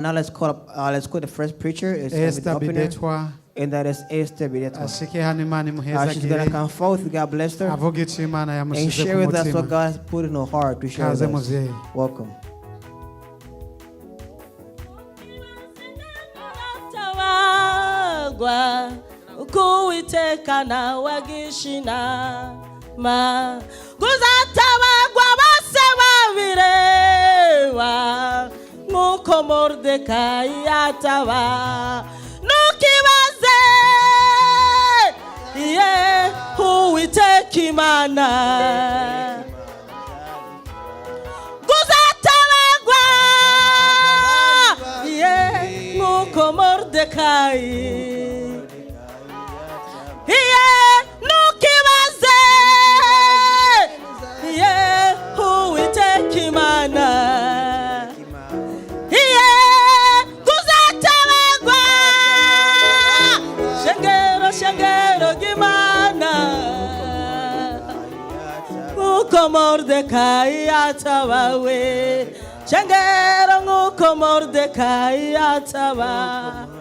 Now let's call the first preacher. It's Esther opener, Bidetwa. And that is Esther Bidetwa. She's going to come forth. God bless her. And share with us what God has put in her heart to share with us. Welcome. Kuiteka na wagishina ma kuzatawagwa bose babirewa nkuko Mordekai ataba nukibaze ye Uwiteka Imana kuzatawagwa ye nkuko Mordekai Mordekai atabawe Shangero nguko Mordekai atabawe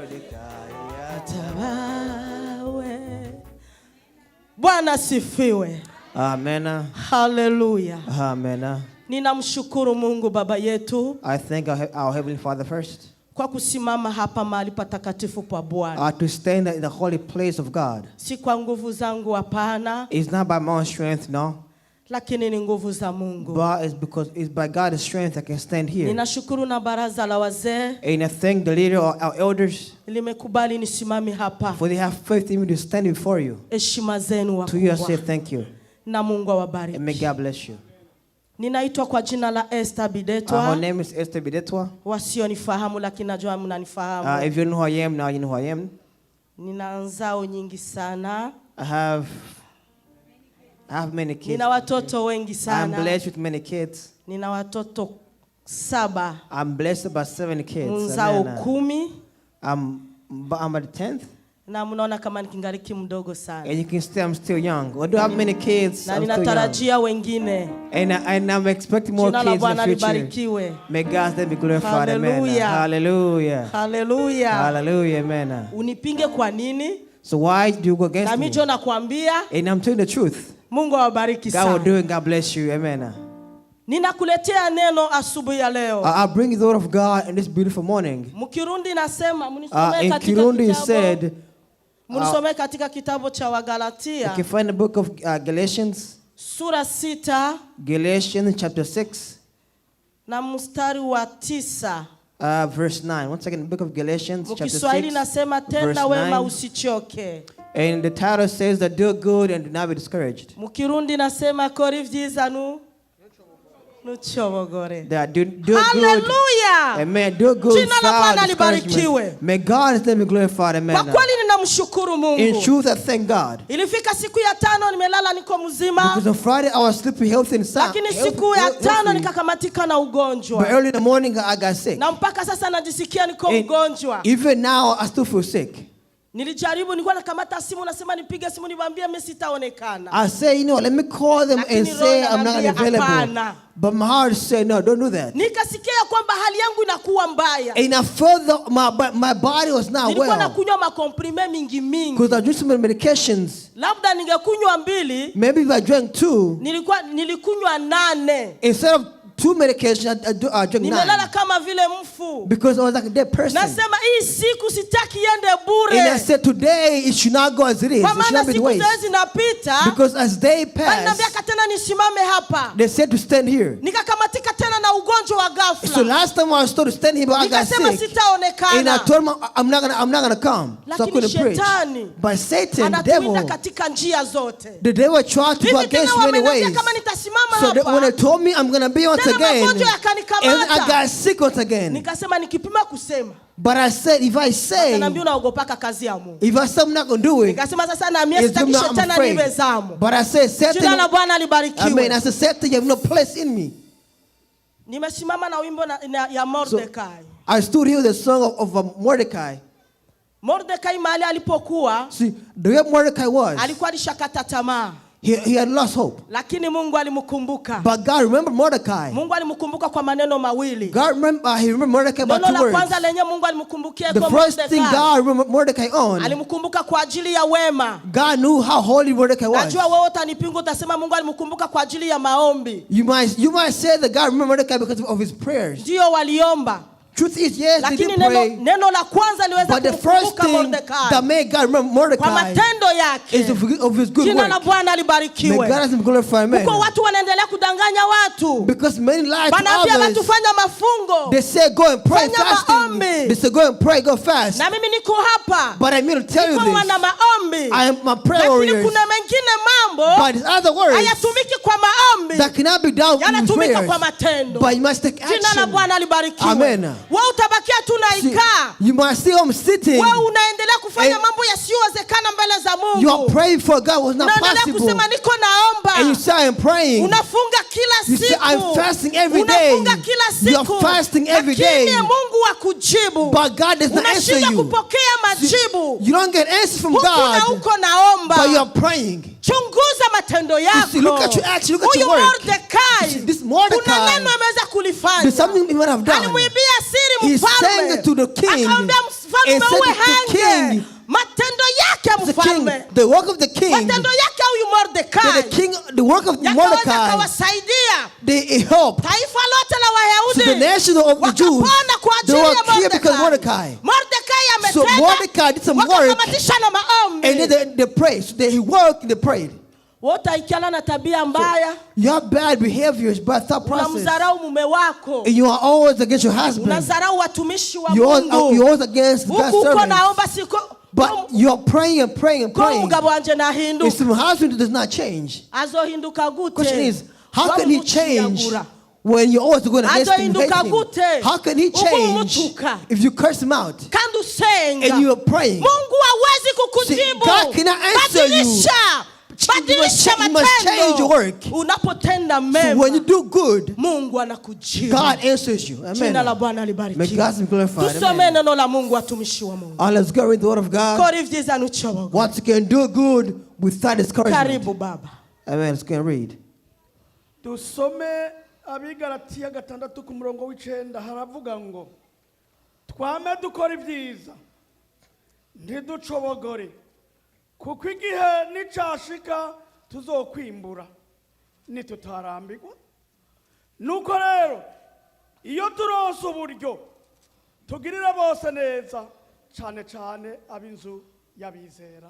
Bwana sifiwe. Amen. Hallelujah. Amen. Ninamshukuru Mungu Baba yetu. I thank our Heavenly Father first. Kwa kusimama hapa mahali patakatifu pa Bwana. To stand in the holy place of God. Si kwa nguvu zangu hapana. It's not by my own strength, no. Lakini ni nguvu za Mungu. But it's by God's strength I can stand here. Ninashukuru na baraza la wazee. And I thank the leader of our elders. Limekubali nisimame hapa. For they have faith in me to stand before you. Heshima zenu wakubwa. To you I say thank you. Na Mungu awabariki. And may God bless you. Ninaitwa kwa jina la Esther Bidetwa. Her name is Esther Bidetwa. Wasionifahamu lakini najua mnanifahamu. If you know who I am, now you know who I am. Nina nzao nyingi sana. I have many kids. Nina watoto wengi sana. I'm blessed with many kids. Nina watoto 7. I'm blessed by 7 kids. Nzao 10. I'm at the 10th. Na mnaona kama nikingaliki mdogo sana. And you can see I'm still young. I do have many kids. Na ninatarajia wengine. And I'm expecting more kids in the future. May God's name be glorified. Amen. Hallelujah. Hallelujah. Hallelujah. Amen. Unipinge kwa nini? So why do you go against me? Na mimi jo nakwambia. And I'm telling the truth. Mungu awabariki sana. God will do it. God bless you. Amen. Ninakuletea neno asubuhi ya leo. I'll bring you the word of God in this beautiful morning. Mkirundi nasema mnisomee in katika Kirundi he said, mnisomee katika kitabu cha Wagalatia. You can find the book of Galatians. Sura 6. Galatians chapter 6. Na mstari wa 9. Verse 9. Once again, the book of Galatians chapter 6. Kiswahili nasema tenda wema usichoke. And the title says that do good and do not be discouraged. Mukirundi nasema kora ibyiza nuchobogore. That do Hallelujah. Good. Amen. Do good. Jina la Bwana libarikiwe. May God's name be glorified. Amen. Kwa kweli ninamshukuru Mungu. In truth, I thank God. Ilifika siku ya 5 nimelala niko mzima. Because on Friday I was sleeping healthy and sound. Lakini siku ya 5 nikakamatika na ugonjwa. But early in the morning I got sick. Na mpaka sasa najisikia niko mgonjwa. Even now I still feel sick. Nilijaribu nilikuwa nakamata simu nasema nipige simu niwaambie mimi sitaonekana. I say, let me call them and say I'm not available. But my heart said, no, don't do that. Nikasikia kwamba hali yangu inakuwa mbaya. And I felt my body was not well. Nilikuwa nakunywa makomprime mingi. Because I drank some medications. Labda ningekunywa 2. Maybe if I drank 2. Nilikunywa 8. Instead of 2 medications, I drank 9. Nimelala kama vile mfu. Because I was like a dead person. Nasema hii siku sitaki iende bure. And I said today it should not go as it is. It should not be the way. Because as they pass, they said to stand here. Nikakamatika tena na ugonjwa wa ghafla. So last time I was told to stand here, but I got sick. And I told him I'm not gonna come. So I couldn't preach. But Satan, the devil, the devil tried to go against me in many ways. So when they told me I'm gonna be on again, and I got sick once again. But I said, if I say I'm not going to do it, it's not, I'm afraid. But I said, Satan, amen. I said, Satan, you have no place in me. So I stood here with the song of Mordecai. Mordecai mahali alipokuwa, see, the way Mordecai was, alikuwa alishakata tamaa. He had lost hope. Lakini Mungu alimkumbuka. But God remembered Mordecai. Mungu alimkumbuka kwa maneno mawili. He remembered Mordecai by 2 words. Neno la kwanza lenye Mungu alimkumbukia kwa Mordecai. The first thing God remembered Mordecai on. Alimkumbuka kwa ajili ya wema. God knew how holy Mordecai was. Najua wewe utanipinga utasema Mungu alimkumbuka kwa ajili ya maombi. You might say that God remembered Mordecai because of his prayers. Ndio waliomba. Truth is, yes, they did pray. Neno la kwanza liweza kumkumbuka Mordecai. That made God remember Mordecai. Kwa matendo yake. Is of his good work. Jina la Bwana libarikiwe. May God has been glorified. Kuko watu wanaendelea kudanganya watu. Because many lies to others. Watu fanya mafungo. They say go and pray fasting. They say go and pray, go fast. Na mimi niko hapa. But I mean to tell you this. Wana maombi. I am my prayer warriors. Lakini kuna mengine mambo. But in other words. Hayatumiki kwa maombi. That cannot be done with prayers. Yanatumika kwa matendo. But you must take action. Jina la Bwana libarikiwe. Amen. Wewe utabakia tunaikaa. You must see him sitting. Wewe unaendelea kufanya mambo yasiyowezekana mbele za Mungu. You are praying for God was not possible. Unaendelea kusema niko naomba. And you say I'm praying. Unafunga kila siku. You say I'm fasting every day. Unafunga kila siku. You are fasting every day. Lakini Mungu hakujibu. But God does not answer you. Unashindwa kupokea majibu. You don't get answers from God. Uko naomba. But you are praying. Chunguza matendo yako. You see, look at your action, look at your work. Mordecai. This Mordecai. Kuna neno ameweza kulifanya. There's something he might have done. Alimwibia siri mfalme. He sang it to the king. Akamwambia mfalme uwe hange. Matendo yake mfalme. The work of the king. Matendo yake huyu Mordecai. The work of Mordecai. Kawasaidia. They helped. Taifa lote la Wayahudi. So the nation of the Jews. They were here because Mordecai. Mordecai ametenda. So Mordecai did some work. Wakakamatisha na maombi. And then they prayed. So he worked and they prayed. Wotaikiana na tabia mbaya. You have bad behaviors, bad thought process. Unamdharau mume wako. And you are always against your husband. Unadharau watumishi wa Mungu. You're always against God's servants. Uko naomba siko. But you're praying and praying and praying. And some husband does not change. Question is, how can he change when you're always going against him? How can he change if you curse him out and you are praying? See, God cannot answer you. You must change your work. So when you do good, God answers you. Amen. May God be glorified. Amen. Let's go read the word of God. Once you can do good without discouragement. Amen. Let's go and read. Dusome Abigalatiya 6 ku murongo w'icenda haravuga ngo twame dukora ibyiza ntiducobogore kuko igihe nicashika tuzokwimbura nitutarambirwa nuko rero iyo turonse uburyo tugirira bose neza cyane cyane ab'inzu y'abizera.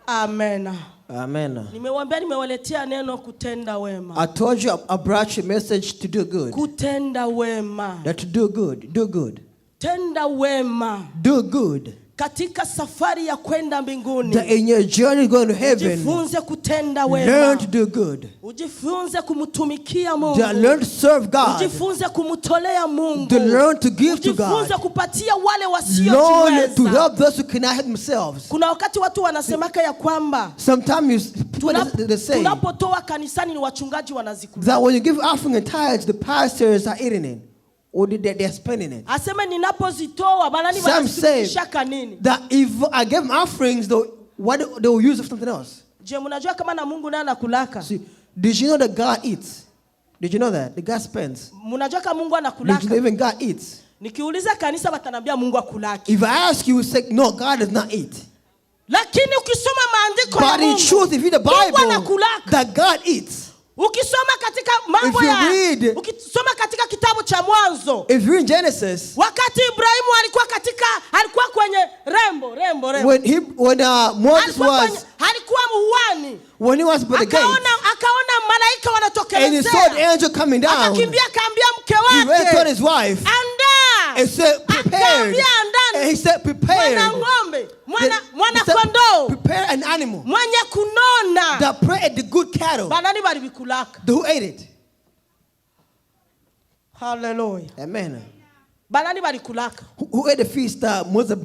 Amen. Amen. Nimewaletea neno kutenda wema. I told you I brought you a message to do good. Kutenda wema. That to do good. Do good. Tenda wema. Do good. Katika safari ya kwenda mbinguni. That in your journey going to heaven. Ujifunze kutenda wema. Learn to do good. Ujifunze kumtumikia Mungu. That learn to serve God. Ujifunze kumtolea Mungu. To learn to give to God. Ujifunze kupatia wale wasiojiweza. Learn to help those who cannot help themselves. Kuna wakati watu wanasemaka ya kwamba sometimes they say tunapotoa kanisani ni wachungaji wanazikula. That when you give offering and tithes, the pastors are eating it. Or they're spending it. Some say that if I give them offerings, they will use it for something else. See, did you know that God eats? Did you know that? The God spends. Did you know even God eats? If I ask you, you say, no, God does not eat. But in truth, if you read the Bible, that God eats. Ukisoma katika mambo ya ukisoma katika kitabu cha Mwanzo, if you read Genesis, wakati Ibrahimu alikuwa kwenye rembo when Moses was alikuwa muwani, when he was by the gate, akaona malaika wanatokelezea, and he saw the angel coming down, akakimbia akaambia mke wake, he ran to his wife, and said prepared, and he said prepared mwana kondoo, prepare an animal mwenye kunona that prepared the good cattle. Banani balibikulaka. Who ate it? Hallelujah. Amen. Banani balikulaka. Who ate the feast that Moses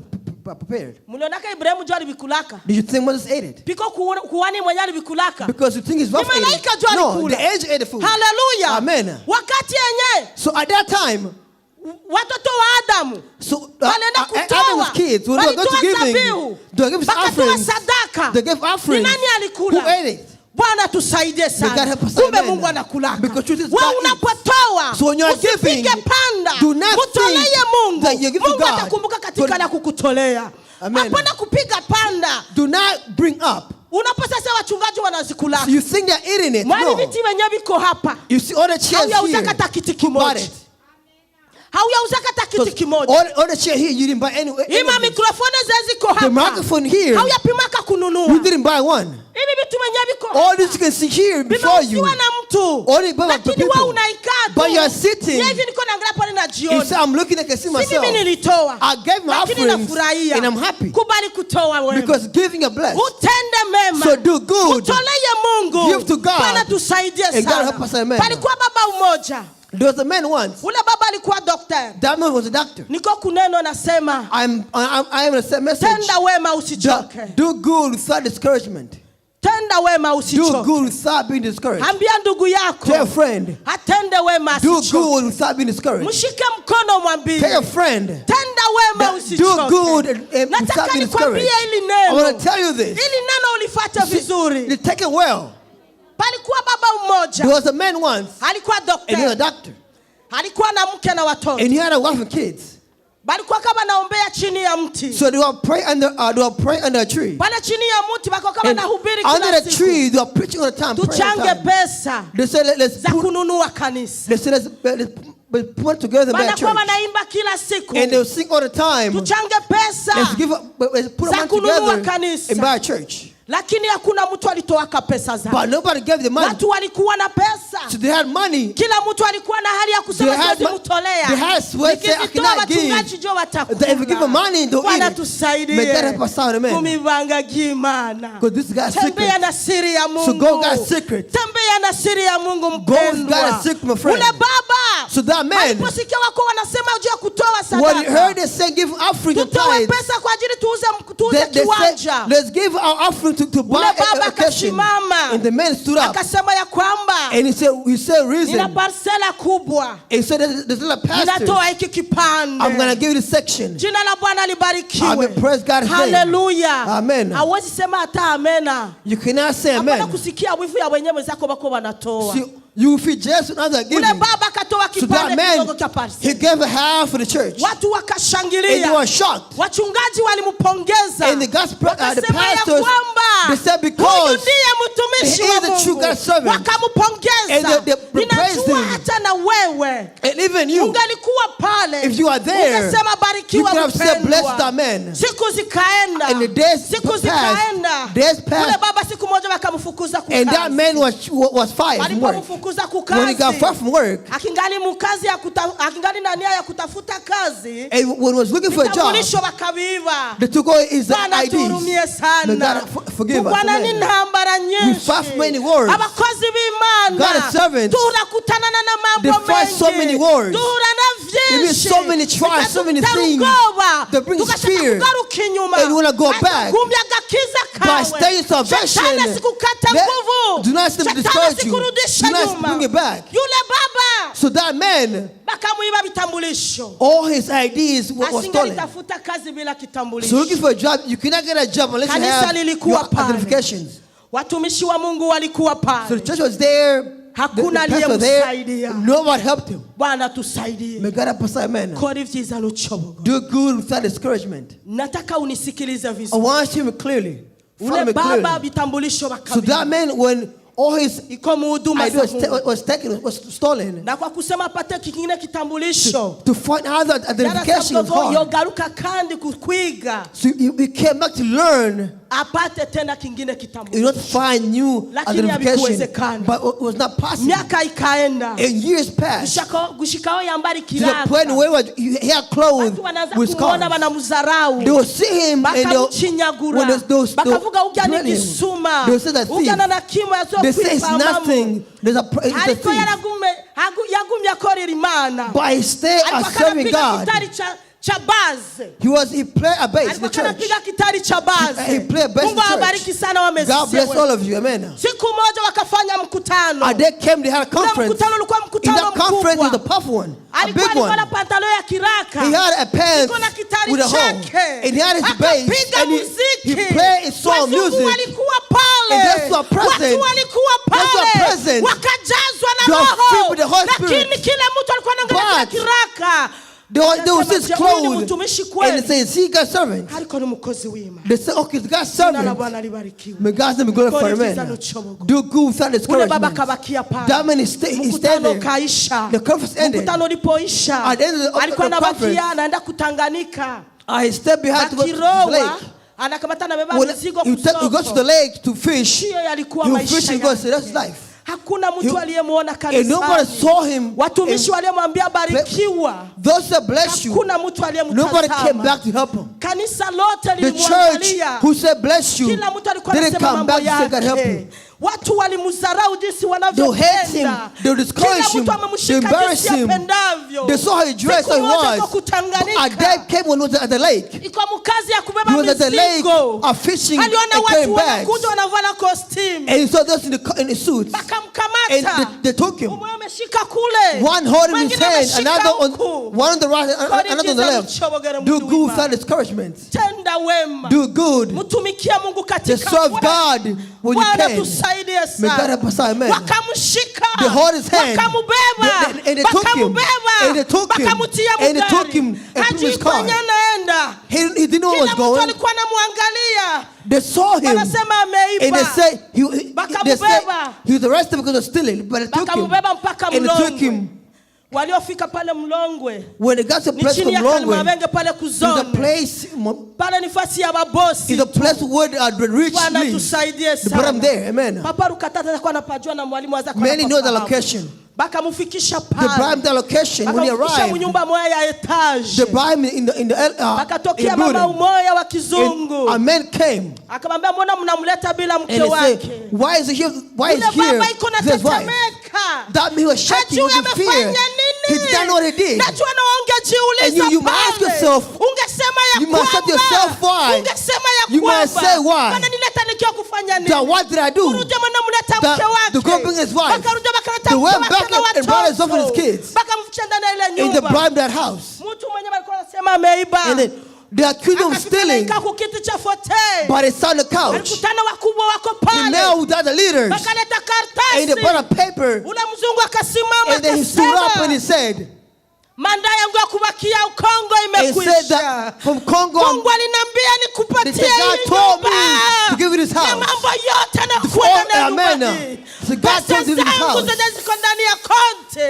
prepared? Mulionaka Ibrahimu jua alibikulaka. Did you think Moses ate it? Piko kuhani mwenye alibikulaka. Because you think his wife ate it. No, the angel ate the food. Hallelujah. Amen. Wakati yenye. So at that time, watoto wa Adamu walienda kutoa kids when they were going to give his offerings, they gave offerings. Nani alikula? Who ate it? Bwana tusaidie sana. Kumbe Mungu anakulaka. Wewe unapotoa usipige panda. Mutolee Mungu. Mungu atakumbuka katika la kukutolea. Hapana kupiga panda. Do not bring up. Unaposasa wachungaji wanazikulaka. So you think they're eating it. Mwani viti wenye viko hapa. You see all the chairs here. Hauya uzaka takiti kimoja. Hauya uzaka takiti kimoja. All the chair here you didn't buy any. Ima mikrofoni ziko hapa. The microphone here. Hauya pimaka kununua. You didn't buy one. All this you can see here before you. Only by people. But you are sitting. You say, I'm looking, I can see myself. I gave my offerings and I'm happy. Because giving a bless. So do good. Give to God. And God help us, amen. There was a man once. That man was a doctor. I am a message. Do good without discouragement. Do good without being discouraged. Tell a friend. Do good without being discouraged. Tell a friend. Do good without being discouraged. I want to tell you this. You take it well. There was a man once. And he was a doctor. And he had a wife and kids. So they will pray under a tree. And under the tree, they are preaching all the time. They say, let's put together a church. And they'll sing all the time. Let's put them together and buy a church. Lakini hakuna mtu alitoaka pesa zao. But nobody gave the money. Watu walikuwa na pesa. So they had money. Kila mtu alikuwa na hali ya kusema siwezi mtolea. They had sweat say I cannot give. If you give them money, they'll eat it. May God help us out, amen. Kumivanga gimana. Because this guy's secret. Tembea na siri ya Mungu. So go God's secret. Tembea na siri ya Mungu mpendwa. Go God's secret, my friend. Ule baba. So that man. Aliposikia wako wanasema ujue kutoa sadaka. When he heard they say give offering and tithes. Tutoe pesa kwa ajili tuuze kiwanja. Let's give our offering to buy a location. And the man stood up. And he said reason. He said there's a pastor. I'm going to give you the section. I will praise God's name. Hallelujah. Amen. You cannot say amen. See, you feel just another giving. So that man, he gave a half for the church. And they were shocked. And the gospel, the pastors, they said because he is the true God servant. And they praised him. And even you, if you are there, you could have said bless that man. And the days passed. And that man was fired from work. When he got fired from work, and when he was looking for a job, they took all his IDs. May God forgive us. We fight for many wars. God is servants. They fight so many wars. There is so many trials, so many things that bring fear. And you want to go back. By staying in salvation, do not let them discourage you. Do not bring it back. So that man, all his IDs were stolen. So looking for a job, you cannot get a job unless you have your identifications. So the church was there. The pastor was there. Nobody helped him. May God help us, amen. Do good without discouragement. I want you to clearly. Follow me clearly. So that man, when all his ideas was taken, was stolen. To find out that identification was hard. So he came back to learn. You don't find new identification, but it was not possible. And years passed. To the point where he had clothes with scars. They will see him and they will say that thief. They say it's nothing. There's a thief. But he stayed serving God. He played a bass in the church. He played a bass in the church. God bless all of you, amen. They came, they had a conference. In that conference was a puff one, a big one. He had a pants with a hole. And he had his bass. And he played his soul music. pale. Watu walikuwa pale. Wakajazwa na Roho. Lakini kila mtu alikuwa anaangalia kiraka. They were just clothed and they say, see God's servant. They say, okay, God's servant. May God's name be glorified, amen. Do good without discouragement. That man is staying there. The conference ended. At the end of the conference, I stepped behind to go to the lake. When you go to the lake to fish, you fish and go, say, that's life. Hakuna mtu aliyemuona kanisani. Nobody saw him. Watumishi waliomwambia barikiwa. Those that bless you. Hakuna mtu aliyemtazama. Nobody came back to help him. Kanisa lote lilimwangalia. The church who said bless you didn't come back to say God help you. Watu walimdharau jinsi wanavyopenda. They discouraged him. They embarrassed him. They saw how he dressed, how he was. A day came when he was at the lake. He was at the lake fishing and carrying bags. And he saw those in the suits. And they took him. One holding his hand, another on one on the right, another on the left. Do good without discouragement. Do good. To serve God when you can. May God help us, amen. They hold his hand. And they took him. And they took him. And they took him and put his car. He didn't know what was going. They saw him. And they say he was arrested because of stealing. But they took him. And they took him. Waliofika pale Mlongwe, when they got to place from Mlongwe, pale Kuzondo, the place pale nifasi ya babosi, is the place where the rich live. They brought them there, amen. Papa Rukatata alikuwa anapajua na mwalimu wazake. Many know the location. Bakamufikisha pale. They brought him the location when he arrived. Nyumba moja ya etage. They brought him in the bakatokea mama umoja wa kizungu. A man came. Akamwambia mbona mnamleta bila mke wake? Why is he here? Why is he here? His wife. That man was shaking in fear. He didn't know what he did. And you might ask yourself, you must ask yourself why. You must say why. That what did I do? The girl bring his wife. They went back and brought his wife and his kids. And they bribed that house. And then they accused him of stealing. But he sat on the couch. He knelt without the leaders. And they brought a paper. And then he stood up and he said, manda yangu ya kubakia Kongo imekwisha. From Congo, Mungu alinambia nikupatie nyumba. To give it his house. Mambo yote na kwenda nyumbani. So God told him his house. Ziko ndani ya konte.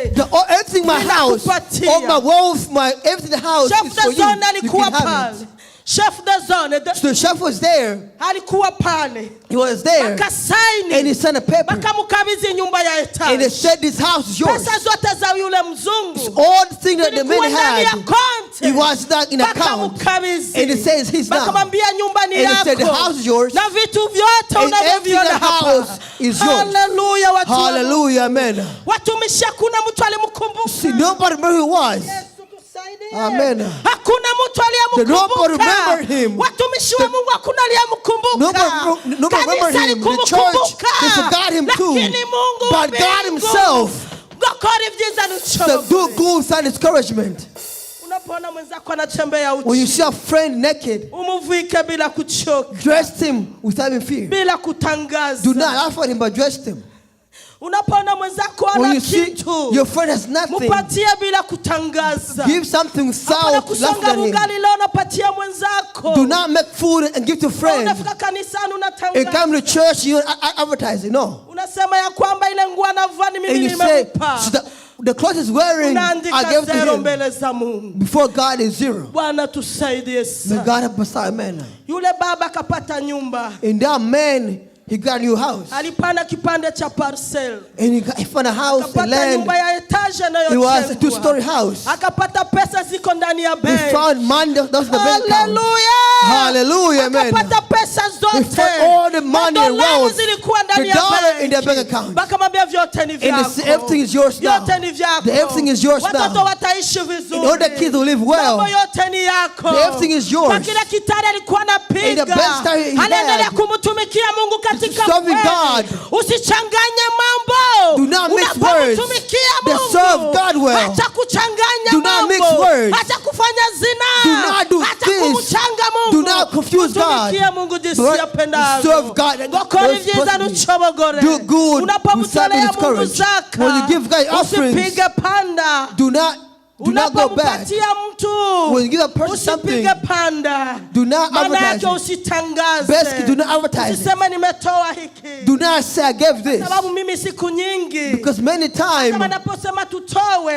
Everything my house, all my walls, my everything in the house is for you. You can have it. Chef de zone. So the chef was there. Alikuwa pale. He was there. Akasaini. And he signed a paper. Bakamukabidhi nyumba ya etage. And they said this house is yours. Pesa zote za yule mzungu. All the things that the man had. It was not in account. Bakamukabidhi. And it says he's not. Bakamwambia nyumba ni yako. And he said the house is yours. Na vitu vyote unavyoviona hapa. Is yours. Hallelujah watu. Hallelujah, amen. Watumishi hakuna mtu alimkumbuka. See, nobody remember who he was. Amen. Hakuna mtu aliyemkumbuka. Watumishi wa Mungu hakuna aliyemkumbuka. Kanisa likumbuka. They forgot him too. But God himself said, do good without discouragement. When you see a friend naked, dress him without even fear. Do not offer him, but dress him. When you see your friend has nothing, give something without laughing at him. Do not make food and give to friends. And come to church, you advertise it. No. And you say, the clothes he's wearing, I gave to him. Before God is zero. May God help us, amen. And that man, he got a new house. Alipanda kipande cha parcel. And he found a house and land. It was a 2-story house. Akapata pesa ziko ndani ya bank. He found money, that was the bank account. Hallelujah, amen. Akapata pesa zote. He found all the money and wealth. The dollar in their bank account. Bakamwambia vyote ni vyako. And everything is yours now. Vyote ni vyako. Everything is yours now. Watoto wataishi vizuri. And all the kids will live well. Mambo yote ni yako. Everything is yours. Kwa kila kitari alikuwa anapiga. And the best time he had. Anaendelea kumtumikia Mungu katika serving God. Usichanganye mambo. Do not mix words. They serve God well. Acha kuchanganya mambo. Do not mix words. Acha kufanya zina. Do not do Acha this. kumchanga Mungu. Do not confuse God. But serve God. Do good without being discouraged. When you give God offerings, do not go back. When you give a person something, do not advertise it. Basically, do not advertise it. Do not say I gave this. Because many times,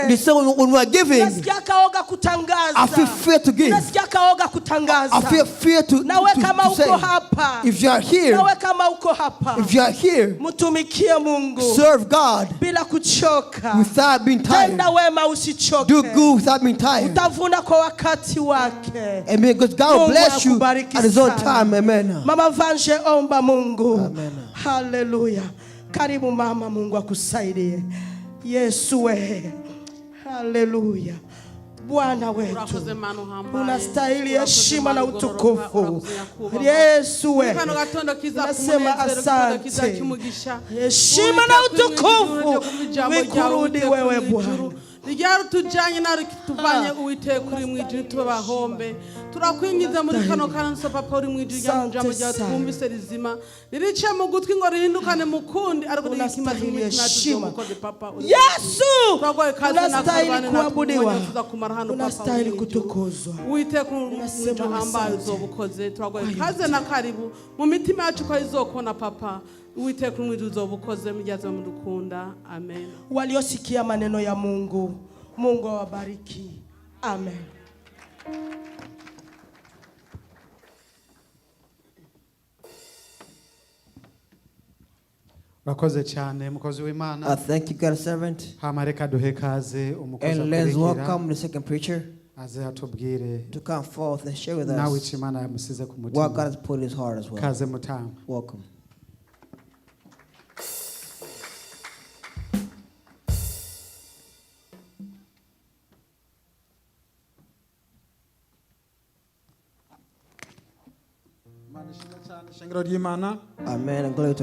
they say when we are giving, I feel fear to give. I feel fear to say. If you are here, serve God without being tired. Do good without being tired. Amen. Because God will bless you at His own time. Amen. Mama Vanje omba Mungu. Amen. Hallelujah. Karibu mama, Mungu akusaidie. Yesu we. Hallelujah. Bwana wetu unastahili heshima na utukufu. Yesu we, nasema asante. Heshima na utukufu vikurudi wewe Bwana. Rigaru tujanye na tuvanye uwite kuri mwijuru tubahombe turakwingiza muri kano kanso papa uri mwijuru jambo rya twumvise rizima ririce mu gutwi ngo rihindukane mukundi ariko rikimaze mu mukoze papa Yesu twagoye kazi na kurwana kuabudiwa unastahili kutukuzwa uwite ku mwijuru hambaye uzobukoze twagoye kazi na karibu mu mitima yacu ko izokona papa uwite ku mwijuru uzobukoze mujyaze mu dukunda amen. Waliosikia maneno ya Mungu, Mungu awabariki. Amen. Wakoze cyane mukozi w'Imana. Thank you, God servant. Hamareka duhe kaze umukozi. And let's welcome the second preacher aze atubwire to come forth and share with us nawe Imana yamusize ku mutima. what God has put in his heart as well. Kaze mutamu. Welcome. Amen. And glory to